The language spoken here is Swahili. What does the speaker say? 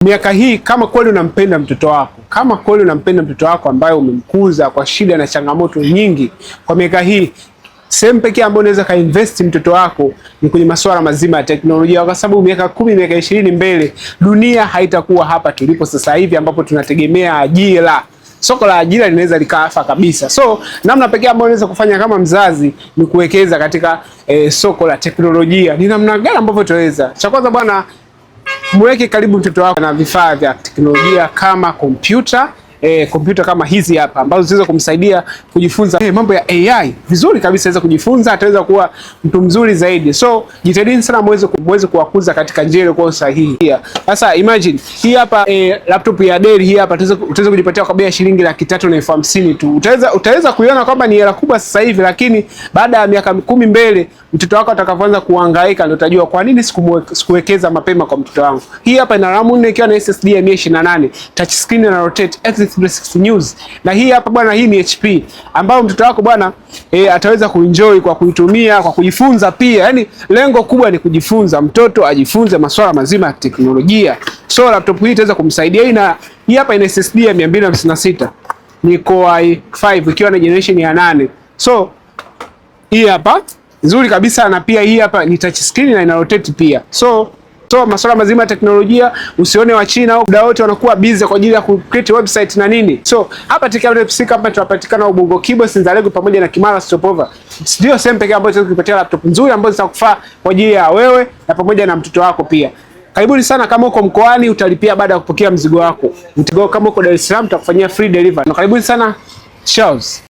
Miaka hii kama kweli unampenda mtoto wako, kama kweli unampenda mtoto wako ambaye umemkuza kwa shida na changamoto nyingi, kwa miaka hii sehemu pekee ambayo unaweza kainvest mtoto wako ni kwenye masuala mazima ya teknolojia, kwa sababu miaka 10, miaka 20 mbele dunia haitakuwa hapa tulipo sasa hivi ambapo tunategemea ajira. Soko la ajira linaweza likaafa kabisa. So namna pekee ambayo unaweza kufanya kama mzazi ni kuwekeza katika soko la teknolojia. Ni namna gani ambavyo tutaweza? Cha kwanza bwana, mweke karibu mtoto wako na vifaa vya teknolojia kama kompyuta. Kompyuta kama hizi hapa ambazo zinaweza kumsaidia kujifunza mambo ya AI vizuri kabisa, aweza kujifunza, ataweza kuwa mtu mzuri zaidi. So jitahidini sana muweze kuwakuza katika njia ile sahihi. Sasa imagine hii hapa laptop ya Dell hii hapa utaweza kujipatia kwa bei ya shilingi 350,000 tu. Utaweza kuiona kwamba ni hela kubwa sasa hivi, lakini baada ya miaka 10 mbele mtoto wako atakapoanza kuhangaika ndio utajua kwa nini sikuwekeza mapema kwa mtoto wangu. Hii hapa ina RAM 4 ikiwa na SSD ya 128, touch screen na rotate X360 News. Na hii hapa bwana, hii ni HP ambao mtoto wako bwana ataweza kuenjoy kwa kuitumia, kwa kujifunza pia. Yaani lengo kubwa ni kujifunza, mtoto ajifunze masuala mazima ya teknolojia. So laptop hii itaweza kumsaidia. Hii hapa ina SSD ya 256. Ni Core i5 ikiwa na generation ya 8. So hii hapa nzuri kabisa, na pia hii hapa ni touch screen na ina rotate pia. So masuala mazima ya teknolojia, usione wa China au muda wote wanakuwa busy kwa ajili ya create website na nini. So hapa TK hapa tunapatikana Ubungo Kibo, Sinzalego pamoja na Kimara Stopover. Ndio sehemu pekee ambayo tunaweza kukupatia laptop nzuri ambazo zitakufaa kwa ajili ya wewe na pamoja na mtoto wako pia. Karibuni sana. Kama uko mkoani utalipia baada ya kupokea mzigo wako. Kama uko Dar es Salaam tutakufanyia free delivery. Na karibuni sana. Cheers.